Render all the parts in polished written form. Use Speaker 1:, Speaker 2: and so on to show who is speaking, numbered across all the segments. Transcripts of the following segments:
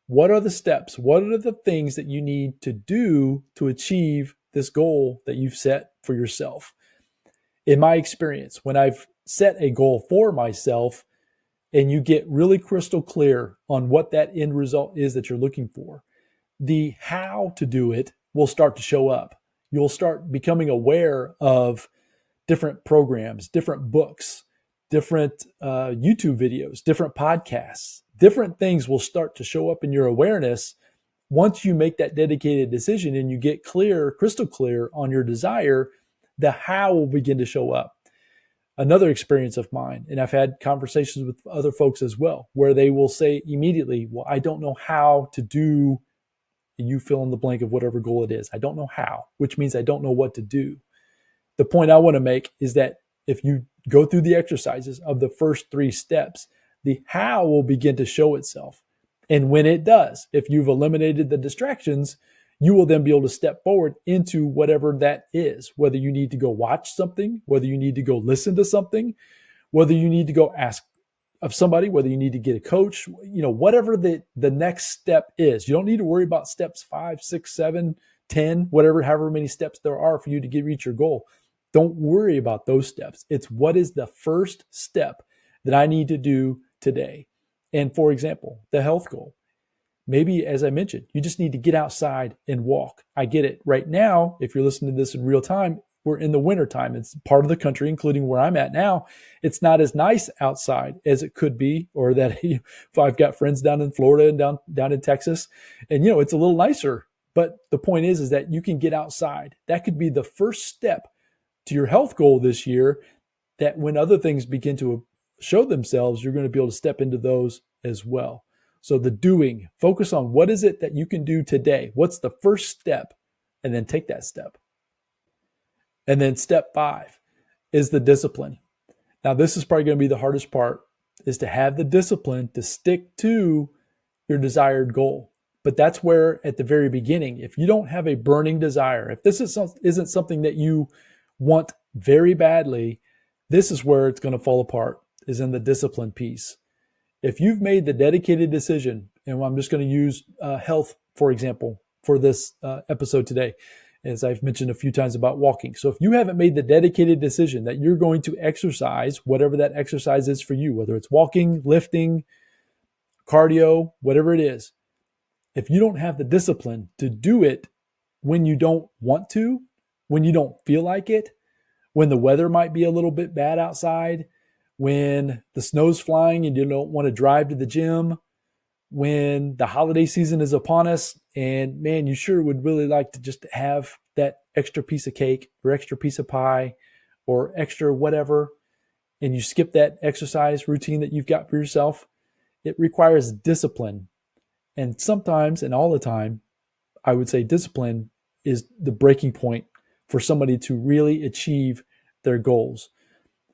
Speaker 1: What are the steps? What are the things that you need to do to achieve this goal that you've set for yourself? In my experience, when I've set a goal for myself and you get really crystal clear on what that end result is that you're looking for, the how to do it will start to show up. You'll start becoming aware of different programs, different books, different YouTube videos, different podcasts, different things will start to show up in your awareness once you make that dedicated decision and you get clear, crystal clear on your desire. The how will begin to show up. Another experience of mine, and I've had conversations with other folks as well, where they will say immediately, well, I don't know how to do, you fill in the blank of whatever goal it is. I don't know how, which means I don't know what to do. The point I want to make is that if you go through the exercises of the first 3 steps, the how will begin to show itself. And when it does, if you've eliminated the distractions, you will then be able to step forward into whatever that is, whether you need to go watch something, whether you need to go listen to something, whether you need to go ask of somebody, whether you need to get a coach, whatever the next step is. You don't need to worry about steps 5, 6, 7, 10, whatever, however many steps there are for you to reach your goal. Don't worry about those steps. It's what is the first step that I need to do today. And for example, the health goal. Maybe, as I mentioned, you just need to get outside and walk. I get it. Right now, if you're listening to this in real time, we're in the winter time. It's part of the country, including where I'm at now. It's not as nice outside as it could be, or that if I've got friends down in Florida and down in Texas, and it's a little nicer. But the point is that you can get outside. That could be the first step to your health goal this year, that when other things begin to show themselves, you're going to be able to step into those as well. So the doing, focus on what is it that you can do today? What's the first step? And then take that step. And then step 5 is the discipline. Now, this is probably going to be the hardest part, is to have the discipline to stick to your desired goal. But that's where, at the very beginning, if you don't have a burning desire, if this isn't something that you want very badly, this is where it's going to fall apart, is in the discipline piece. If you've made the dedicated decision, and I'm just going to use health, for example, for this episode today, as I've mentioned a few times about walking. So if you haven't made the dedicated decision that you're going to exercise, whatever that exercise is for you, whether it's walking, lifting, cardio, whatever it is, if you don't have the discipline to do it when you don't want to, when you don't feel like it, when the weather might be a little bit bad outside, when the snow's flying and you don't want to drive to the gym, when the holiday season is upon us, and man, you sure would really like to just have that extra piece of cake or extra piece of pie or extra whatever, and you skip that exercise routine that you've got for yourself, it requires discipline. And sometimes, and all the time, I would say discipline is the breaking point for somebody to really achieve their goals.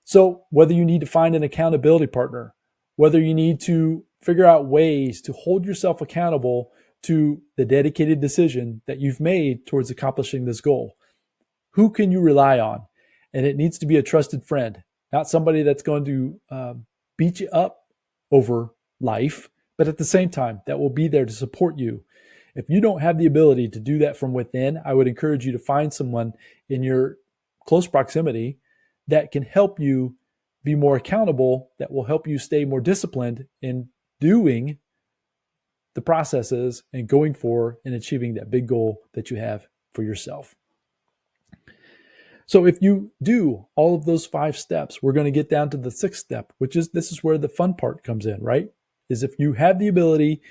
Speaker 1: So whether you need to find an accountability partner, whether you need to figure out ways to hold yourself accountable to the dedicated decision that you've made towards accomplishing this goal, who can you rely on? And it needs to be a trusted friend, not somebody that's going to beat you up over life, but at the same time, that will be there to support you. If you don't have the ability to do that from within, I would encourage you to find someone in your close proximity that can help you be more accountable, that will help you stay more disciplined in doing the processes and going for and achieving that big goal that you have for yourself. So if you do all of those 5 steps, we're going to get down to the 6th step, which is, this is where the fun part comes in, right? Is if you have the ability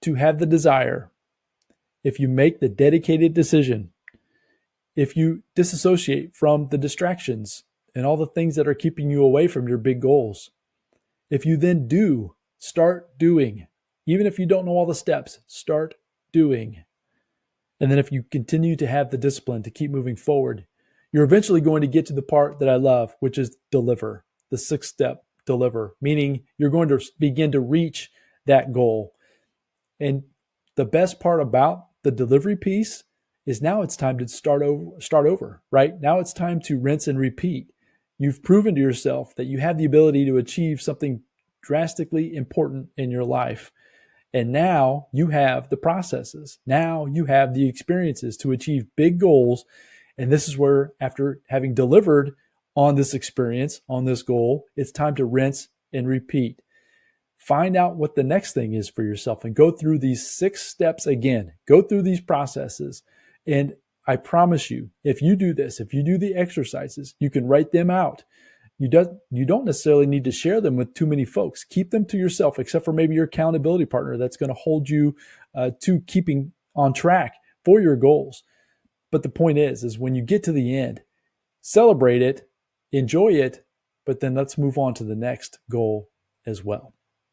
Speaker 1: to have the desire, if you make the dedicated decision, if you disassociate from the distractions and all the things that are keeping you away from your big goals, if you then start doing, even if you don't know all the steps, start doing. And then if you continue to have the discipline to keep moving forward, you're eventually going to get to the part that I love, which is deliver, the 6th step, deliver, meaning you're going to begin to reach that goal. And the best part about the delivery piece is now it's time to start over, right? Now it's time to rinse and repeat. You've proven to yourself that you have the ability to achieve something drastically important in your life. And now you have the processes. Now you have the experiences to achieve big goals. And this is where, after having delivered on this experience, on this goal, it's time to rinse and repeat. Find out what the next thing is for yourself and go through these 6 steps again. Go through these processes. And I promise you, if you do this, if you do the exercises, you can write them out. You don't necessarily need to share them with too many folks. Keep them to yourself, except for maybe your accountability partner that's going to hold you to keeping on track for your goals. But the point is when you get to the end, celebrate it, enjoy it, but then let's move on to the next goal as well.